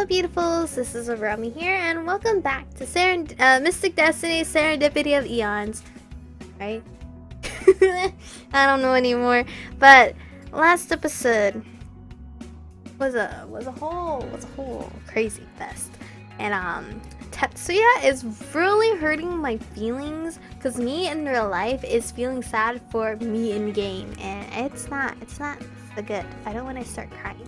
beautifuls, this is Aromie here, and welcome back to Mystic Destinies Serendipity of Aeons. Right? I don't know anymore, but last episode was a whole crazy fest, and Tatsuya is really hurting my feelings because me in real life is feeling sad for me in game, and it's not so good. I don't want to start crying.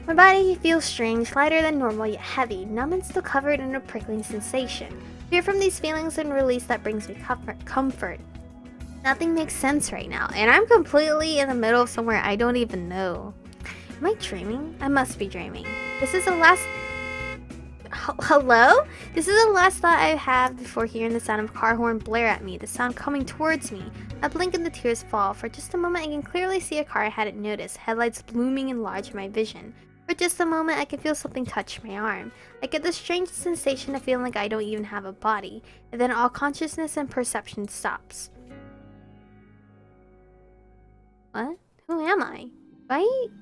My body feels strange, lighter than normal yet heavy, numb and still covered in a prickling sensation. Fear from these feelings and release that brings me comfort. Nothing makes sense right now, and I'm completely in the middle of somewhere I don't even know. Am I dreaming? I must be dreaming. This is the last... Hello? This is the last thought I have before hearing the sound of a car horn blare at me, the sound coming towards me. I blink and the tears fall. For just a moment I can clearly see a car I hadn't noticed, headlights blooming and large in my vision. For just a moment I can feel something touch my arm. I get this strange sensation of feeling like I don't even have a body, and then all consciousness and perception stops. What? Who am I?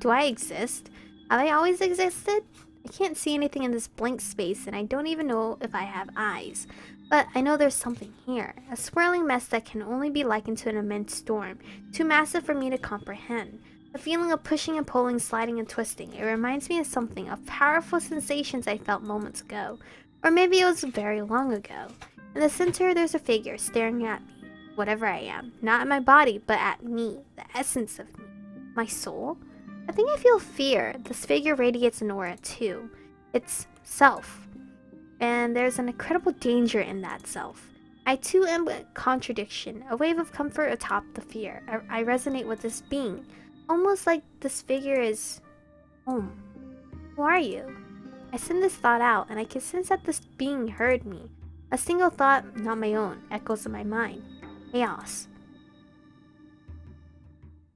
Do I exist? Have I always existed? I can't see anything in this blank space, and I don't even know if I have eyes. But I know there's something here, a swirling mess that can only be likened to an immense storm, too massive for me to comprehend. A feeling of pushing and pulling, sliding and twisting. It reminds me of something, of powerful sensations I felt moments ago. Or maybe it was very long ago. In the center there's a figure staring at me, whatever I am. Not at my body, but at me, the essence of me. My soul? I think I feel fear. This figure radiates an aura too. It's self. And there's an incredible danger in that self. I too am a contradiction, a wave of comfort atop the fear. I resonate with this being. Almost like this figure is home. Who are you? I send this thought out, and I can sense that this being heard me. A single thought, not my own, echoes in my mind. Chaos.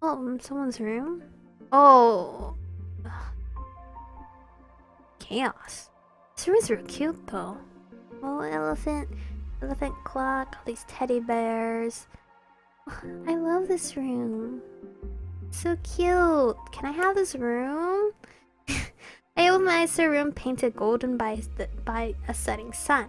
Oh, someone's room? Oh. Chaos. This room is real cute, though. Oh, elephant clock, all these teddy bears. I love this room. So cute. Can I have this room? I open my eyes to a room painted golden by a setting sun.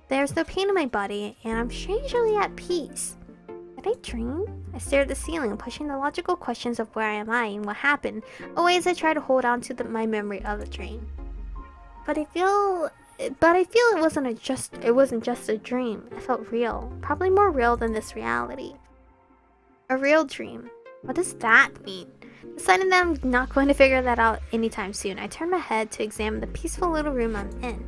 There's no pain in my body, and I'm strangely at peace. Did I dream? I stare at the ceiling, pushing the logical questions of where am I and what happened away as I try to hold on to my memory of the dream. But I feel it wasn't just a dream. It felt real, probably more real than this reality. A real dream. What does that mean? Deciding that I'm not going to figure that out anytime soon, I turn my head to examine the peaceful little room I'm in.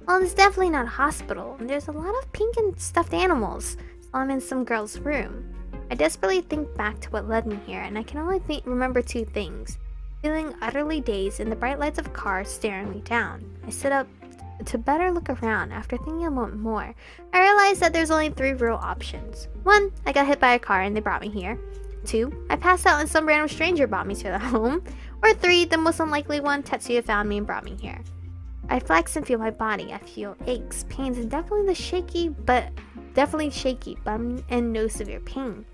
Well, it's definitely not a hospital, and there's a lot of pink and stuffed animals, so I'm in some girl's room. I desperately think back to what led me here, and I can only remember two things. Feeling utterly dazed and the bright lights of cars staring me down. I sit up to better look around. After thinking a moment more, I realized that there's only three real options. 1, I got hit by a car and they brought me here. 2, I passed out and some random stranger brought me to the home. Or 3, the most unlikely one, Tatsuya found me and brought me here. I flex and feel my body. I feel aches, pains, and definitely shaky bum and no severe pain.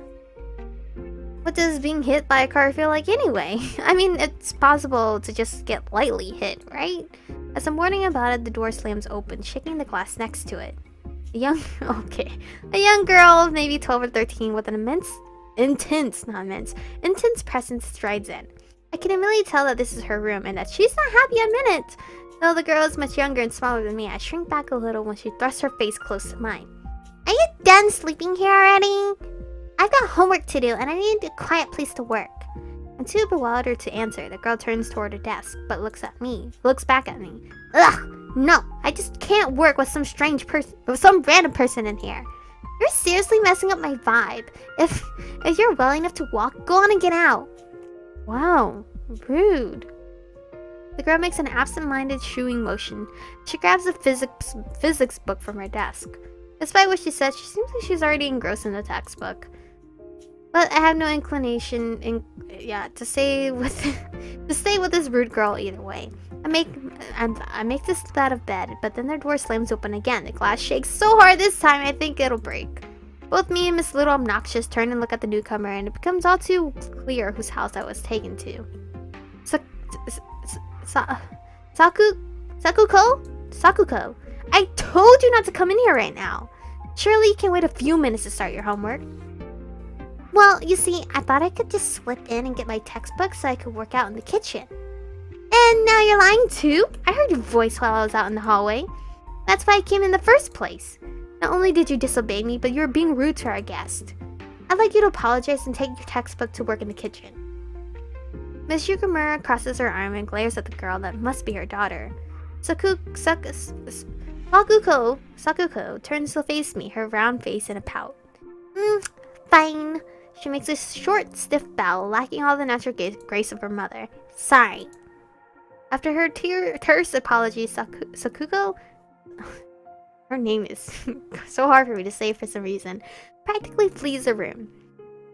What does being hit by a car feel like anyway? I mean, it's possible to just get lightly hit, right? As I'm warning about it, the door slams open, shaking the glass next to it. A young girl of maybe 12 or 13 with an intense presence strides in. I can immediately tell that this is her room and that she's not happy a minute. Though the girl is much younger and smaller than me, I shrink back a little when she thrusts her face close to mine. Are you done sleeping here already? I've got homework to do and I need a quiet place to work. I'm too bewildered to answer. The girl turns toward her desk, but looks back at me. Ugh, no, I just can't work with some random person in here. You're seriously messing up my vibe. If you're well enough to walk, go on and get out. Wow, rude. The girl makes an absent-minded shooing motion. She grabs a physics book from her desk. Despite what she said, she seems like she's already engrossed in the textbook. But I have no inclination to stay with this rude girl either way. I make this step out of bed, but then the door slams open again. The glass shakes so hard this time I think it'll break. Both me and Miss Little Obnoxious turn and look at the newcomer, and it becomes all too clear whose house I was taken to. Sakuko? Sakuko, I told you not to come in here right now. Surely you can wait a few minutes to start your homework. Well, you see, I thought I could just slip in and get my textbook so I could work out in the kitchen. And now you're lying too? I heard your voice while I was out in the hallway. That's why I came in the first place. Not only did you disobey me, but you were being rude to our guest. I'd like you to apologize and take your textbook to work in the kitchen. Miss Yukamura crosses her arm and glares at the girl that must be her daughter. Sakuko turns to face me, her round face in a pout. Fine. She makes a short, stiff bow, lacking all the natural grace of her mother. Sorry. After her terse apology, Sakuko... her name is so hard for me to say for some reason. Practically flees the room.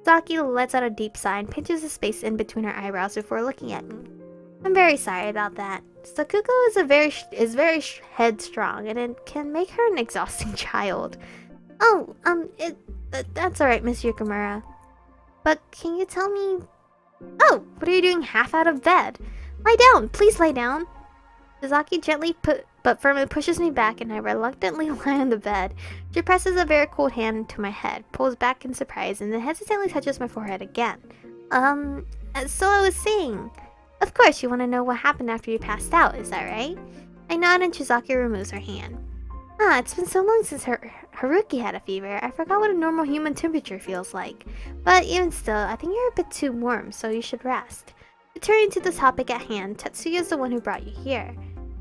Saki lets out a deep sigh and pinches the space in between her eyebrows before looking at me. I'm very sorry about that. Sakuko is very headstrong, and it can make her an exhausting child. Oh, that's alright, Miss Yukamura. But can you tell me... Oh, what are you doing half out of bed? Lie down, please lie down. Shizaki gently but firmly pushes me back, and I reluctantly lie on the bed. She presses a very cold hand to my head, pulls back in surprise, and then hesitantly touches my forehead again. So I was saying... Of course, you want to know what happened after you passed out, is that right? I nod and Shizaki removes her hand. It's been so long since Haruki had a fever, I forgot what a normal human temperature feels like. But even still, I think you're a bit too warm, so you should rest. Returning to the topic at hand, Tatsuya is the one who brought you here.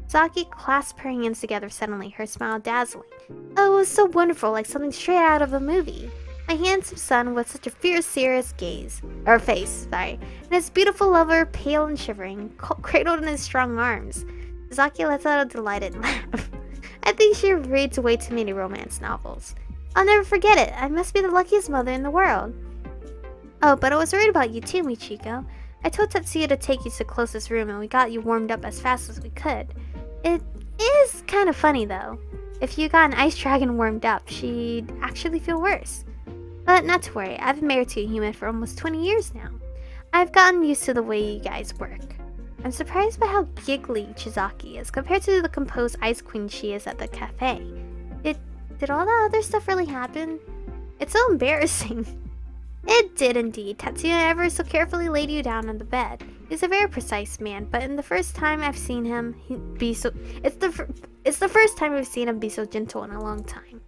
Saki clasped her hands together suddenly, her smile dazzling. Oh, it was so wonderful, like something straight out of a movie. My handsome son with such a fierce, serious face, and his beautiful lover, pale and shivering, cradled in his strong arms. Saki lets out a delighted laugh. I think she reads way too many romance novels. I'll never forget it. I must be the luckiest mother in the world. Oh, but I was worried about you too, Michiko. I told Tatsuya to take you to the closest room, and we got you warmed up as fast as we could. It is kind of funny, though. If you got an ice dragon warmed up, she'd actually feel worse. But not to worry, I've been married to a human for almost 20 years now. I've gotten used to the way you guys work. I'm surprised by how giggly Chizaki is compared to the composed ice queen she is at the cafe. Did all that other stuff really happen? It's so embarrassing. It did indeed. Tatsuya ever so carefully laid you down on the bed. He's a very precise man, but in the first time I've seen him be so... It's the first time I've seen him be so gentle in a long time.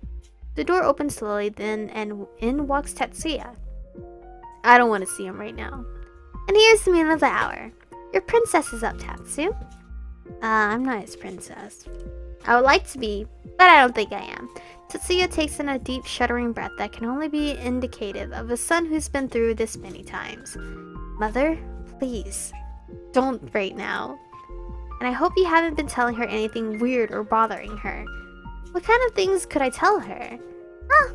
The door opens slowly then, and in walks Tatsuya. I don't want to see him right now. And here's the man of the hour. Your princess is up, Tatsu. I'm not his princess. I would like to be, but I don't think I am. Tatsuya takes in a deep, shuddering breath that can only be indicative of a son who's been through this many times. Mother, please, don't right now. And I hope you haven't been telling her anything weird or bothering her. What kind of things could I tell her?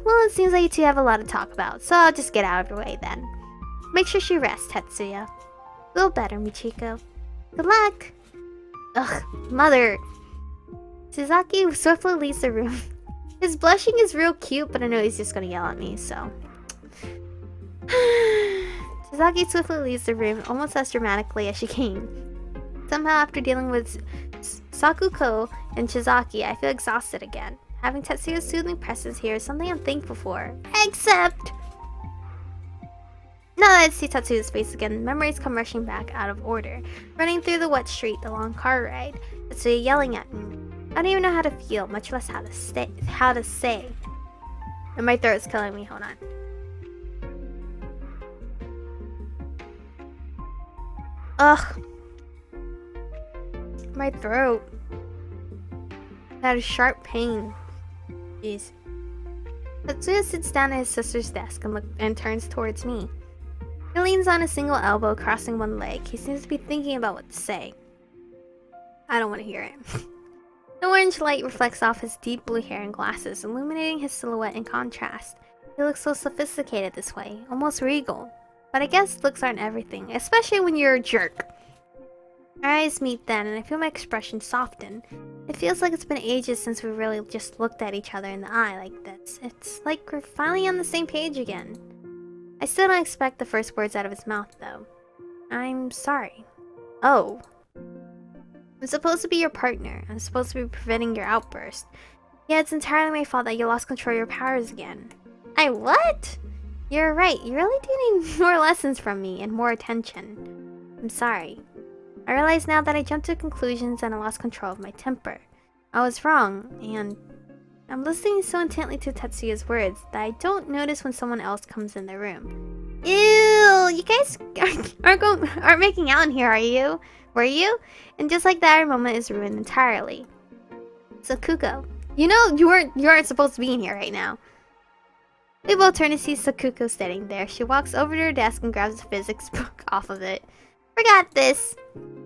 Well, it seems like you two have a lot to talk about, so I'll just get out of your way then. Make sure she rests, Tatsuya. Feel better, Michiko. Good luck! Ugh, mother! Shizaki swiftly leaves the room. His blushing is real cute, but I know he's just gonna yell at me, so... Shizaki swiftly leaves the room almost as dramatically as she came. Somehow, after dealing with Sakuko and Shizaki, I feel exhausted again. Having Tetsuya's soothing presence here is something I'm thankful for. Except... Now that I see Tatsuya's face again, memories come rushing back out of order. Running through the wet street, the long car ride, Tatsuya yelling at me. I don't even know how to feel, much less how to say. And my throat's killing me, hold on. Ugh. My throat. I had a sharp pain. Jeez. Tatsuya sits down at his sister's desk and turns towards me. He leans on a single elbow, crossing one leg. He seems to be thinking about what to say. I don't want to hear it. The orange light reflects off his deep blue hair and glasses, illuminating his silhouette in contrast. He looks so sophisticated this way, almost regal. But I guess looks aren't everything, especially when you're a jerk. Our eyes meet then, and I feel my expression soften. It feels like it's been ages since we really just looked at each other in the eye like this. It's like we're finally on the same page again. I still don't expect the first words out of his mouth, though. I'm sorry. Oh. I'm supposed to be your partner. I'm supposed to be preventing your outburst. Yeah, it's entirely my fault that you lost control of your powers again. I what? You're right. You really do need more lessons from me and more attention. I'm sorry. I realize now that I jumped to conclusions and I lost control of my temper. I was wrong, and I'm listening so intently to Tatsuya's words that I don't notice when someone else comes in the room. Ew! You guys aren't making out in here, are you? Were you? And just like that, our moment is ruined entirely. Sakuko, you know you aren't supposed to be in here right now. We both turn to see Sakuko sitting there. She walks over to her desk and grabs the physics book off of it. Forgot this.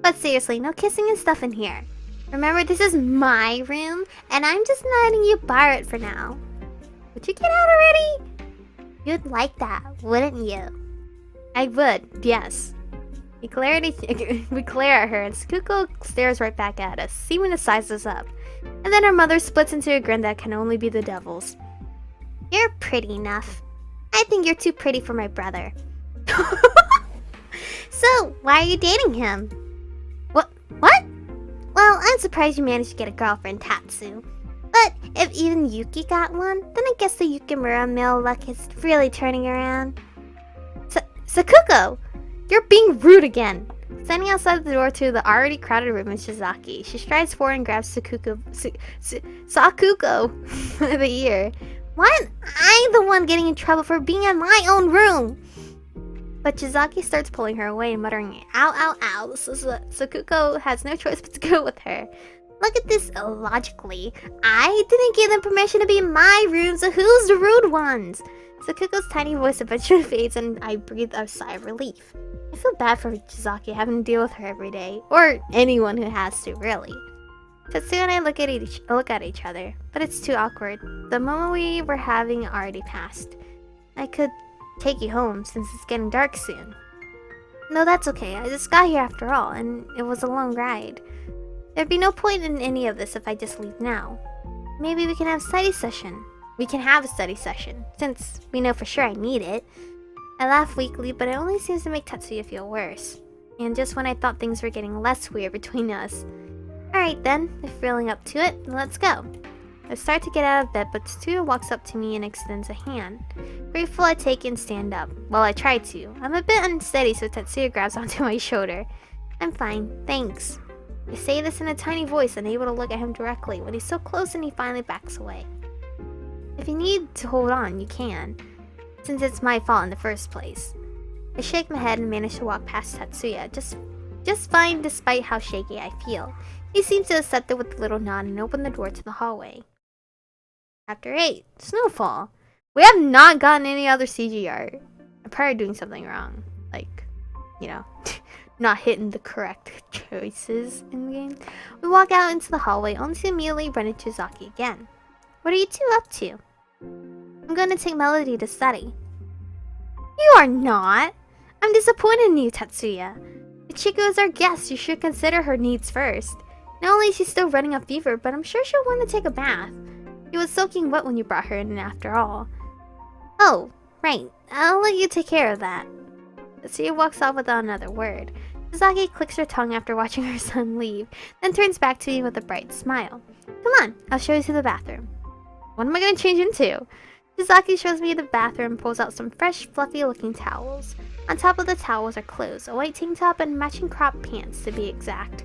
But seriously, no kissing and stuff in here. Remember, this is my room, and I'm just letting you borrow it for now. Would you get out already? You'd like that, wouldn't you? I would, yes. We glare at her, and Sakuko stares right back at us, seeming to size us up. And then her mother splits into a grin that can only be the devil's. You're pretty enough. I think you're too pretty for my brother. So, why are you dating him? What? Well, I'm surprised you managed to get a girlfriend, Tatsu. But if even Yuki got one, then I guess the Yukimura male luck is really turning around. Sakuko! You're being rude again! Standing outside the door to the already crowded room is Shizaki. She strides forward and grabs Sakuko by the ear. Why am I the one getting in trouble for being in my own room? But Shizaki starts pulling her away and muttering, ow, ow, ow. So Sakuko has no choice but to go with her. Look at this logically. I didn't give them permission to be in my room, so who's the rude ones? Sakuko's tiny voice eventually fades and I breathe a sigh of relief. I feel bad for Shizaki having to deal with her every day, or anyone who has to, really. Tatsuya and I look at each other, but it's too awkward. The moment we were having already passed. I could take you home since it's getting dark soon. No, that's okay. I just got here after all, and it was a long ride. There'd be no point in any of this if I just leave now. Maybe we can have a study session. We can have a study session, since we know for sure I need it. I laugh weakly, but it only seems to make Tatsuya feel worse. And just when I thought things were getting less weird between us. Alright then, if you're feeling up to it, let's go. I start to get out of bed, but Tatsuya walks up to me and extends a hand. Grateful, I take it and stand up. Well, I try to. I'm a bit unsteady, so Tatsuya grabs onto my shoulder. I'm fine, thanks. I say this in a tiny voice, unable to look at him directly when he's so close and he finally backs away. If you need to hold on, you can, since it's my fault in the first place. I shake my head and manage to walk past Tatsuya, just fine despite how shaky I feel. He seems to accept it with a little nod and open the door to the hallway. Chapter 8. Snowfall. We have not gotten any other CG art. I'm probably doing something wrong. Like, you know, not hitting the correct choices in the game. We walk out into the hallway only to immediately run into Zaki again. What are you two up to? I'm going to take Melody to study. You are not! I'm disappointed in you, Tatsuya. If Chico is our guest, you should consider her needs first. Not only is she still running a fever, but I'm sure she'll want to take a bath. She was soaking wet when you brought her in after all. Oh, right. I'll let you take care of that. Tatsuya walks off without another word. Sasaki clicks her tongue after watching her son leave, then turns back to me with a bright smile. Come on, I'll show you to the bathroom. What am I going to change into? Sasaki shows me the bathroom and pulls out some fresh, fluffy-looking towels. On top of the towels are clothes, a white tank top and matching crop pants to be exact.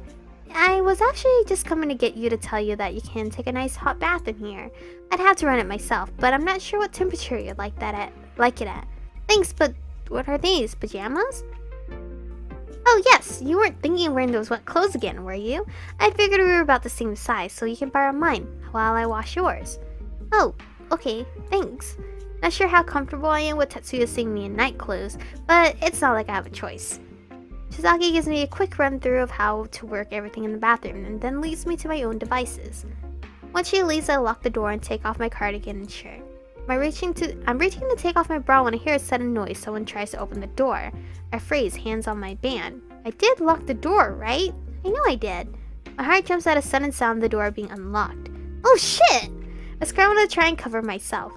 I was actually just coming to get you to tell you that you can take a nice hot bath in here. I'd have to run it myself, but I'm not sure what temperature you'd like it at. Thanks, but what are these, pajamas? Oh yes, you weren't thinking of wearing those wet clothes again, were you? I figured we were about the same size, so you can borrow mine while I wash yours. Oh, okay, thanks. Not sure how comfortable I am with Tatsuya seeing me in night clothes, but it's not like I have a choice. Shizaki gives me a quick run through of how to work everything in the bathroom and then leaves me to my own devices. Once she leaves, I lock the door and take off my cardigan and shirt. I'm reaching to take off my bra when I hear a sudden noise. Someone tries to open the door. I freeze, hands on my band. I did lock the door, right? I know I did. My heart jumps at a sudden sound of the door being unlocked. Oh shit! I scramble to try and cover myself.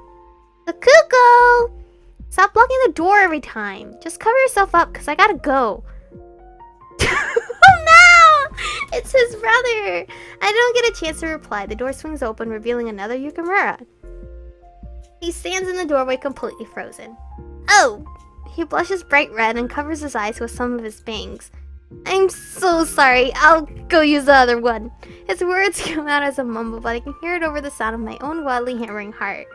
Sakuko! Stop blocking the door every time. Just cover yourself up, cause I gotta go. Oh no! It's his brother! I don't get a chance to reply. The door swings open, revealing another Yukimura. He stands in the doorway completely frozen. Oh! He blushes bright red and covers his eyes with some of his bangs. I'm so sorry. I'll go use the other one. His words come out as a mumble, but I can hear it over the sound of my own wildly hammering heart.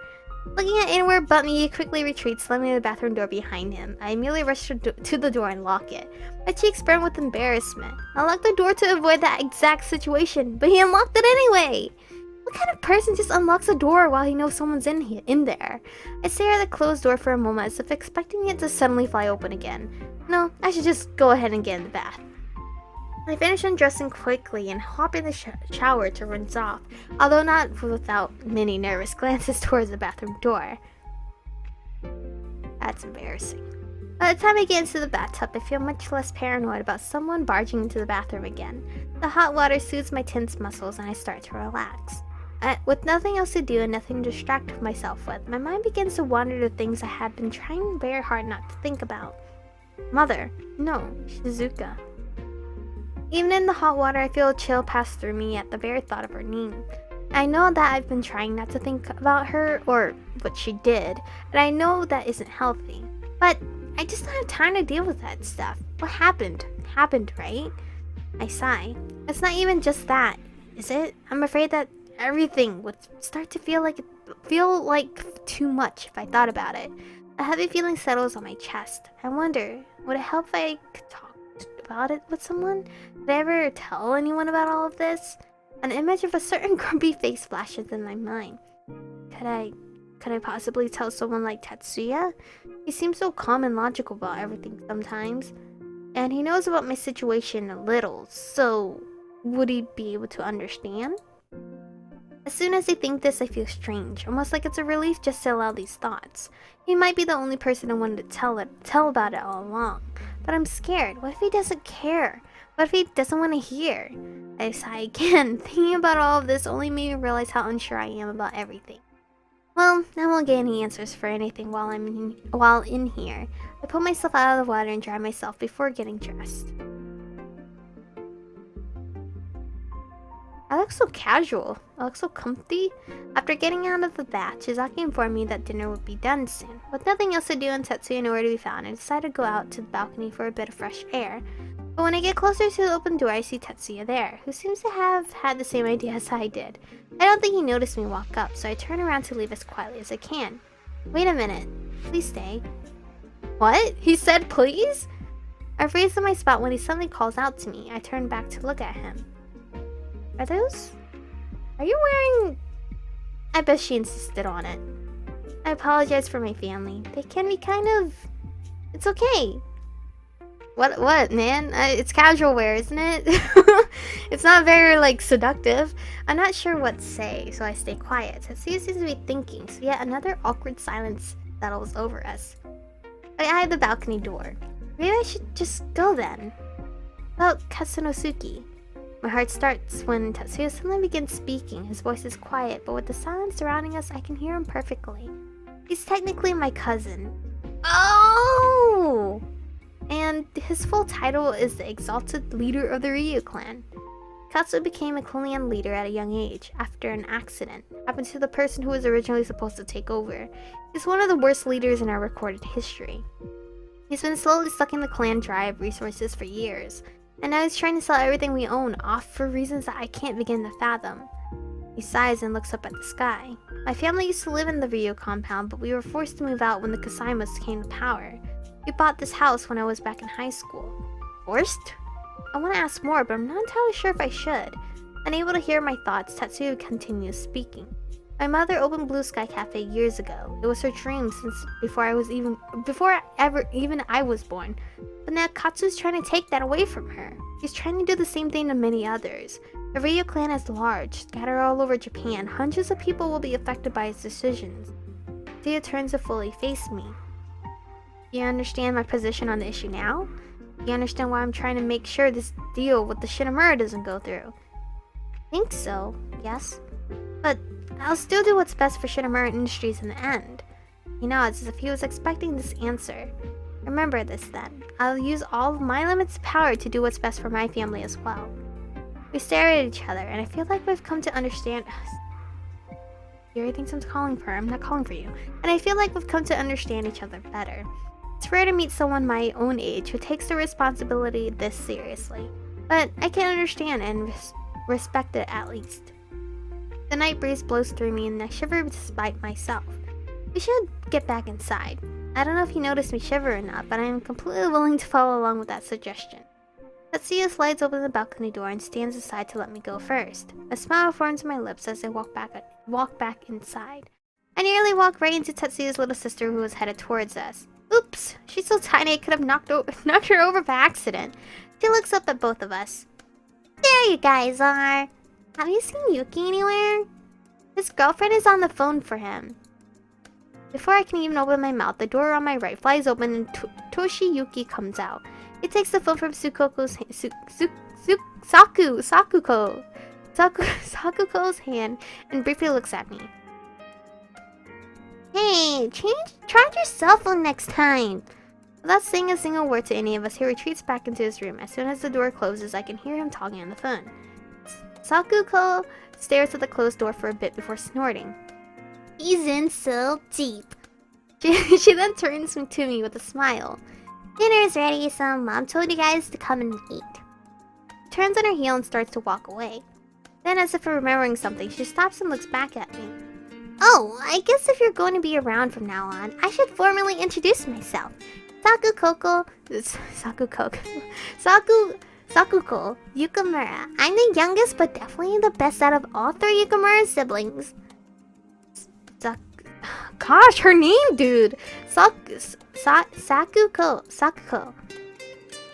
Looking at inward but me, he quickly retreats, slamming the bathroom door behind him. I immediately rush to the door and lock it. My cheeks burn with embarrassment. I locked the door to avoid that exact situation, but he unlocked it anyway. What kind of person just unlocks a door while he knows someone's in there? I stare at the closed door for a moment as if expecting it to suddenly fly open again. No, I should just go ahead and get in the bath. I finish undressing quickly and hop in the shower to rinse off, although not without many nervous glances towards the bathroom door. That's embarrassing. By the time I get into the bathtub, I feel much less paranoid about someone barging into the bathroom again. The hot water soothes my tense muscles and I start to relax. With nothing else to do and nothing to distract myself with, my mind begins to wander to things I had been trying very hard not to think about. Mother. No, Shizuka. Even in the hot water, I feel a chill pass through me at the very thought of her name. I know that I've been trying not to think about her or what she did, and I know that isn't healthy. But I just don't have time to deal with that stuff. What happened? Happened, right? I sigh. It's not even just that, is it? I'm afraid that everything would start to feel like too much if I thought about it. A heavy feeling settles on my chest. I wonder, would it help if I could talk about it with someone? Did I ever tell anyone about all of this? An image of a certain grumpy face flashes in my mind. Could I possibly tell someone like Tatsuya? He seems so calm and logical about everything sometimes. And he knows about my situation a little, so would he be able to understand? As soon as I think this, I feel strange, almost like it's a relief just to allow these thoughts. He might be the only person I wanted to tell about it all along. But I'm scared. What if he doesn't care? What if he doesn't want to hear? I sigh again. Thinking about all of this only made me realize how unsure I am about everything. Well, I won't get any answers for anything while in here. I pull myself out of the water and dry myself before getting dressed. I look so casual. I look so comfy. After getting out of the bath, Chizaki informed me that dinner would be done soon. With nothing else to do and Tatsuya nowhere to be found, I decided to go out to the balcony for a bit of fresh air. But when I get closer to the open door, I see Tatsuya there, who seems to have had the same idea as I did. I don't think he noticed me walk up, so I turn around to leave as quietly as I can. Wait a minute. Please stay. What? He said please? I freeze in my spot when he suddenly calls out to me. I turn back to look at him. Are you wearing... I bet she insisted on it. I apologize for my family. They can be kind of... It's okay. What, man? It's casual wear, isn't it? It's not very, seductive. I'm not sure what to say, so I stay quiet. Tatsuya seems to be thinking, so yet another awkward silence settles over us. I eye the balcony door. Maybe I should just go then. About Katsunosuke. My heart starts when Tatsuya suddenly begins speaking. His voice is quiet, but with the silence surrounding us, I can hear him perfectly. He's technically my cousin. Oh! And his full title is the Exalted Leader of the Ryu clan. Katsu became a clan leader at a young age after an accident happened to the person who was originally supposed to take over. He's one of the worst leaders in our recorded history. He's been slowly sucking the clan dry of resources for years, and now he's trying to sell everything we own off for reasons that I can't begin to fathom. He sighs and looks up at the sky. My family used to live in the Ryu compound, but we were forced to move out when the Kasaimas came to power. We bought this house when I was back in high school. Forced? I want to ask more, but I'm not entirely sure if I should. Unable to hear my thoughts, Tatsuya continues speaking. My mother opened Blue Sky Cafe years ago. It was her dream since before I was born. But now Katsu's trying to take that away from her. He's trying to do the same thing to many others. The Ryu clan is large, scattered all over Japan. Hundreds of people will be affected by his decisions. Tatsuya turns to fully face me. Do you understand my position on the issue now? Do you understand why I'm trying to make sure this deal with the Shinomura doesn't go through? I think so, yes. But I'll still do what's best for Shinomura Industries in the end. He nods as if he was expecting this answer. Remember this then. I'll use all of my limited power to do what's best for my family as well. We stare at each other, and I feel like we've come to understand Yuri thinks I'm calling for her. I'm not calling for you. And I feel like we've come to understand each other better. It's rare to meet someone my own age who takes their responsibility this seriously. But I can understand and respect it at least. The night breeze blows through me and I shiver despite myself. We should get back inside. I don't know if you noticed me shiver or not, but I am completely willing to follow along with that suggestion. Tatsuya slides open the balcony door and stands aside to let me go first. A smile forms my lips as I walk back inside. I nearly walk right into Tatsuya's little sister who was headed towards us. Oops! She's so tiny I could have knocked her over by accident. She looks up at both of us. There you guys are! Have you seen Yuki anywhere? His girlfriend is on the phone for him. Before I can even open my mouth, the door on my right flies open and Toshiyuki comes out. He takes the phone from Sakuko's hand and briefly looks at me. Hey, charge your cell phone next time. Without saying a single word to any of us, he retreats back into his room. As soon as the door closes, I can hear him talking on the phone. Sakuko stares at the closed door for a bit before snorting. He's in so deep. She then turns to me with a smile. Dinner's ready, so Mom told you guys to come and eat. She turns on her heel and starts to walk away. Then, as if remembering something, she stops and looks back at me. Oh, I guess if you're going to be around from now on, I should formally introduce myself. Sakuko Yukamura. I'm the youngest, but definitely the best out of all three Yukamura siblings. Gosh, her name, dude! Sakuko.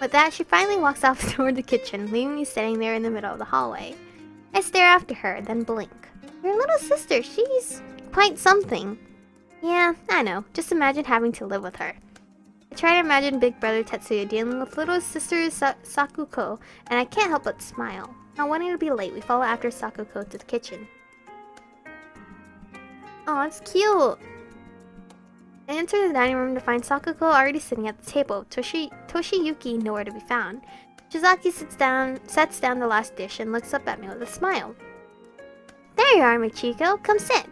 With that, she finally walks off toward the kitchen, leaving me sitting there in the middle of the hallway. I stare after her, then blink. Your little sister, she's quite something. Yeah, I know. Just imagine having to live with her. I try to imagine big brother Tatsuya dealing with little sister Sakuko, and I can't help but smile. Not wanting to be late, we follow after Sakuko to the kitchen. Oh, it's cute! I enter the dining room to find Sakuko already sitting at the table, Toshiyuki nowhere to be found. Shizaki sets down the last dish and looks up at me with a smile. There you are, Michiko. Come sit.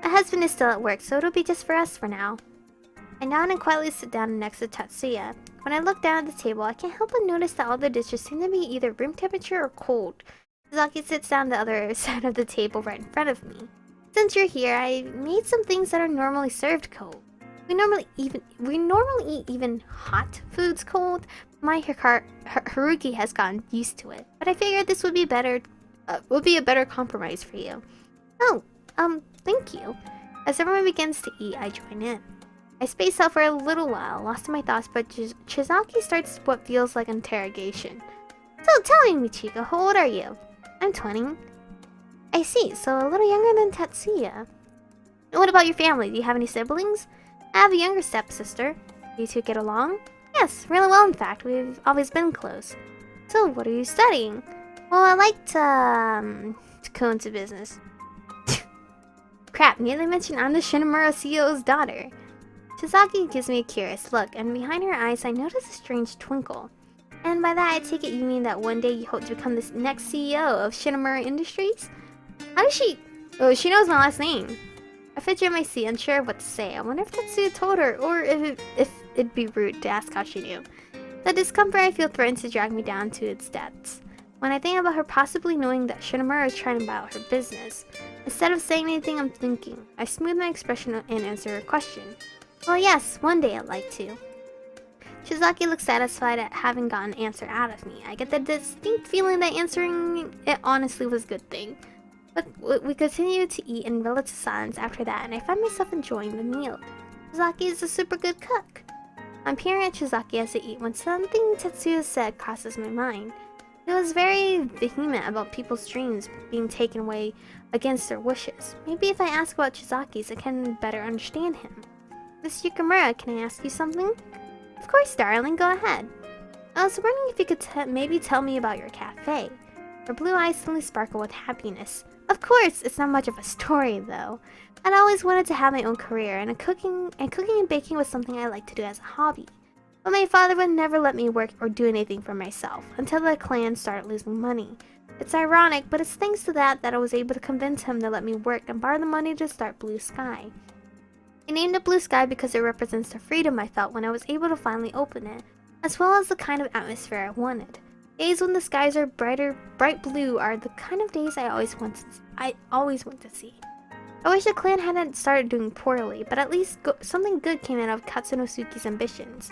My husband is still at work, so it'll be just for us for now. I nod and quietly sit down next to Tatsuya. When I look down at the table, I can't help but notice that all the dishes seem to be either room temperature or cold. Shizaki sits down the other side of the table right in front of me. Since you're here, I made some things that are normally served cold. We normally eat even hot foods cold. My Haruki has gotten used to it, but I figured this would be a better compromise for you. Oh, thank you. As everyone begins to eat, I join in. I space out for a little while, lost in my thoughts, but Shizaki starts what feels like interrogation. So tell me, Michiko, how old are you? I'm 20. I see, so a little younger than Tatsuya. And what about your family? Do you have any siblings? I have a younger stepsister. Do you two get along? Yes, really well in fact. We've always been close. So, what are you studying? Well, I like to go into business. Crap, nearly mentioned I'm the Shinomura CEO's daughter. Shizaki gives me a curious look, and behind her eyes I notice a strange twinkle. And by that I take it you mean that one day you hope to become the next CEO of Shinomura Industries? How does she... Oh, she knows my last name. I fidget in my seat, unsure of what to say. I wonder if Tatsuya told her, or if it'd be rude to ask how she knew. The discomfort I feel threatens to drag me down to its depths. When I think about her possibly knowing that Shinomura is trying about her business, instead of saying anything I'm thinking, I smooth my expression and answer her question. Well, yes, one day I'd like to. Shizaki looks satisfied at having gotten an answer out of me. I get the distinct feeling that answering it honestly was a good thing. But we continue to eat in relative silence after that, and I find myself enjoying the meal. Shizaki is a super good cook. I'm peering at Shizaki as I eat when something Tatsuya said crosses my mind. He was very vehement about people's dreams being taken away against their wishes. Maybe if I ask about Shizaki's, I can better understand him. Miss Yukamura, can I ask you something? Of course, darling, go ahead. I was wondering if you could maybe tell me about your cafe. Her blue eyes suddenly sparkle with happiness. Of course, it's not much of a story, though. I'd always wanted to have my own career, and cooking and baking was something I liked to do as a hobby. But my father would never let me work or do anything for myself, until the clan started losing money. It's ironic, but it's thanks to that I was able to convince him to let me work and borrow the money to start Blue Sky. I named it Blue Sky because it represents the freedom I felt when I was able to finally open it, as well as the kind of atmosphere I wanted. Days when the skies are bright blue are the kind of days I always want to see. I wish the clan hadn't started doing poorly, but at least something good came out of Katsunosuke's ambitions.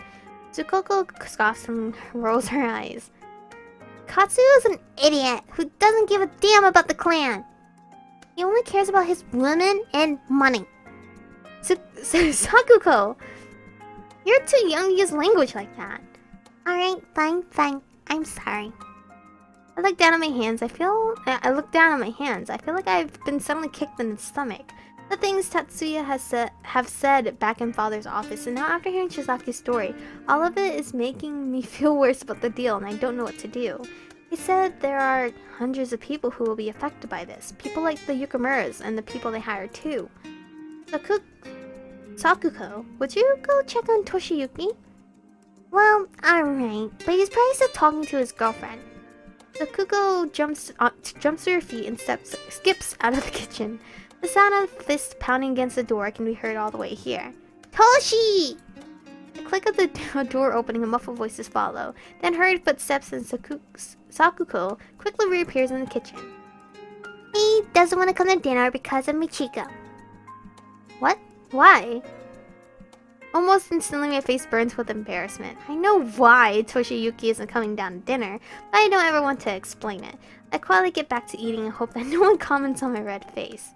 Tsukoko scoffs and rolls her eyes. Katsu is an idiot who doesn't give a damn about the clan. He only cares about his women and money. Sakuko, you're too young to use language like that. Alright, fine. I'm sorry. I look down at my hands. I look down at my hands. I feel like I've been suddenly kicked in the stomach. The things Tatsuya have said back in Father's office, and now after hearing Shizaki's story, all of it is making me feel worse about the deal, and I don't know what to do. He said there are hundreds of people who will be affected by this. People like the Yukimuras and the people they hire too. Sakuko, would you go check on Toshiyuki? Well, alright, but he's probably still talking to his girlfriend. Sakuko jumps to her feet and skips out of the kitchen. The sound of fists pounding against the door can be heard all the way here. Toshi! The click of the door opening and muffled voices follow. Then hurried footsteps and Sakuko quickly reappears in the kitchen. He doesn't want to come to dinner because of Michiko. What? Why? Almost instantly my face burns with embarrassment. I know why Toshiyuki isn't coming down to dinner, but I don't ever want to explain it. I quietly get back to eating and hope that no one comments on my red face.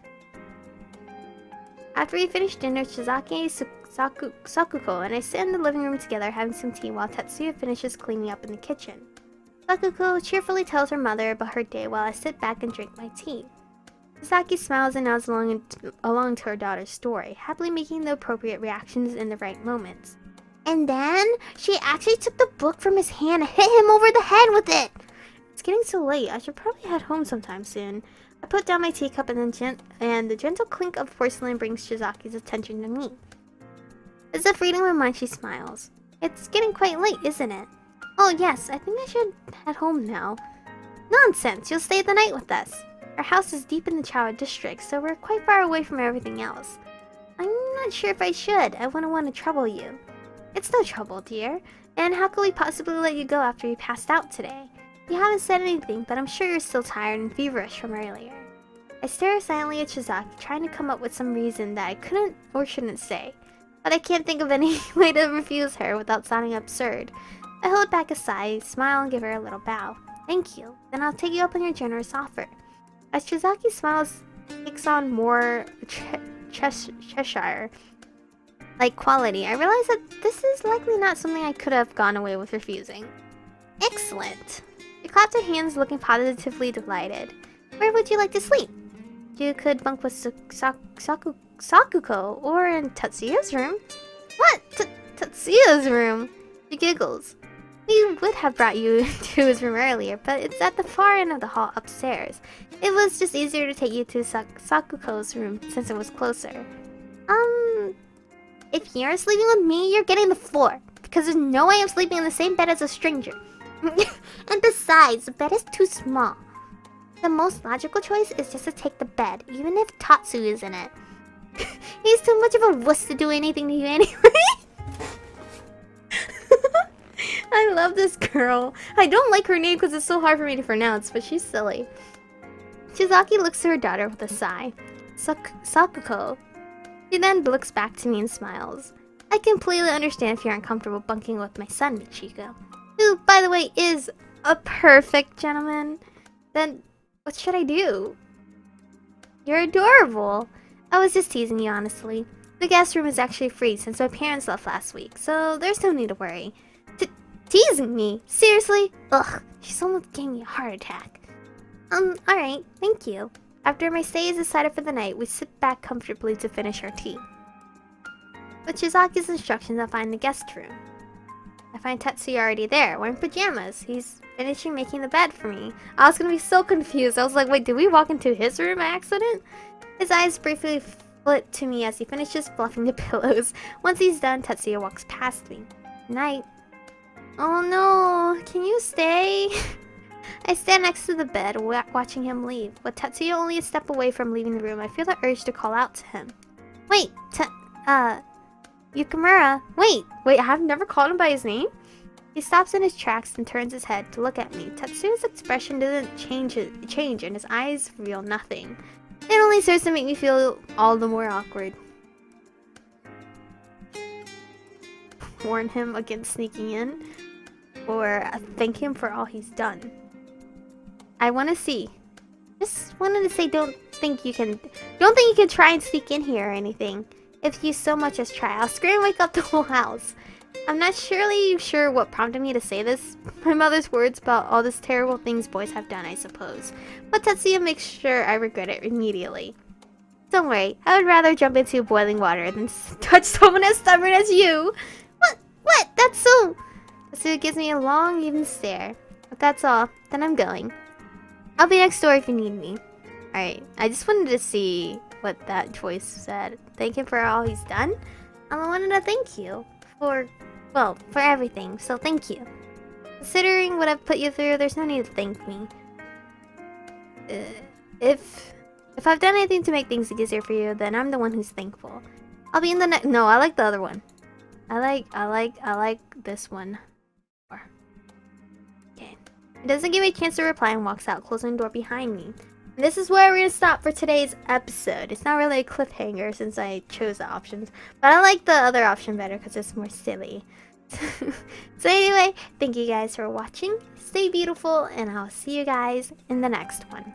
After we finish dinner, Shizaki, Sakuko, and I sit in the living room together having some tea while Tatsuya finishes cleaning up in the kitchen. Sakuko cheerfully tells her mother about her day while I sit back and drink my tea. Shizaki smiles and nods along to her daughter's story, happily making the appropriate reactions in the right moments. And then, she actually took the book from his hand and hit him over the head with it! It's getting so late, I should probably head home sometime soon. I put down my teacup and the gentle clink of porcelain brings Shizaki's attention to me. As if reading my mind, she smiles. It's getting quite late, isn't it? Oh yes, I think I should head home now. Nonsense, you'll stay the night with us. Our house is deep in the Chawa district, so we're quite far away from everything else. I'm not sure if I should. I wouldn't want to trouble you. It's no trouble, dear. And how could we possibly let you go after you passed out today? You haven't said anything, but I'm sure you're still tired and feverish from earlier. I stare silently at Shizaki, trying to come up with some reason that I couldn't or shouldn't say. But I can't think of any way to refuse her without sounding absurd. I hold back a sigh, smile, and give her a little bow. Thank you. Then I'll take you up on your generous offer. As Shizaki's smiles takes on more Cheshire-like quality, I realize that this is likely not something I could have gone away with refusing. Excellent! She clapped her hands, looking positively delighted. Where would you like to sleep? You could bunk with Sakuko, or in Tatsuya's room. What? Tatsuya's room? She giggles. We would have brought you to his room earlier, but it's at the far end of the hall upstairs. It was just easier to take you to Sakuko's room since it was closer. If you're sleeping with me, you're getting the floor, because there's no way I'm sleeping in the same bed as a stranger. And besides, the bed is too small. The most logical choice is just to take the bed, even if Tatsu is in it. He's too much of a wuss to do anything to you anyway. I love this girl. I don't like her name because it's so hard for me to pronounce, but she's silly. Shizaki looks to her daughter with a sigh. Sakuko. She then looks back to me and smiles. I completely understand if you're uncomfortable bunking with my son, Michiko. Who, by the way, is a perfect gentleman. Then, what should I do? You're adorable. I was just teasing you, honestly. The guest room is actually free since my parents left last week, so there's no need to worry. Teasing me? Seriously? Ugh, she's almost giving me a heart attack. Alright, thank you. After my stay is decided for the night, we sit back comfortably to finish our tea. With Shizaki's instructions, I find the guest room. I find Tatsuya already there, wearing pajamas. He's finishing making the bed for me. I was gonna be so confused. I was like, wait, did we walk into his room by accident? His eyes briefly flit to me as he finishes fluffing the pillows. Once he's done, Tatsuya walks past me. Night. Oh no, can you stay? I stand next to the bed, watching him leave. With Tatsuya only a step away from leaving the room, I feel the urge to call out to him. Wait, Yukamura. Wait, I've never called him by his name? He stops in his tracks and turns his head to look at me. Tatsuya's expression doesn't change and his eyes reveal nothing. It only serves to make me feel all the more awkward. Warn him against sneaking in, or thank him for all he's done. I want to see. Just wanted to say, don't think you can try and sneak in here or anything. If you so much as try, I'll scream and wake up the whole house. I'm not surely sure what prompted me to say this. My mother's words about all these terrible things boys have done, I suppose. But Tatsuya makes sure I regret it immediately. Don't worry, I would rather jump into boiling water than touch someone as stubborn as you. What? That's so... Tatsuya gives me a long, even stare. If that's all, then I'm going. I'll be next door if you need me. Alright, I just wanted to see what that voice said. Thank him for all he's done. I wanted to thank you for everything, so thank you. Considering what I've put you through, there's no need to thank me. If I've done anything to make things easier for you, then I'm the one who's thankful. I'll be in the next... No, I like the other one. I like this one. Okay. He doesn't give me a chance to reply and walks out, closing the door behind me. And this is where we're gonna stop for today's episode. It's not really a cliffhanger since I chose the options, but I like the other option better because it's more silly. So anyway, thank you guys for watching. Stay beautiful, and I'll see you guys in the next one.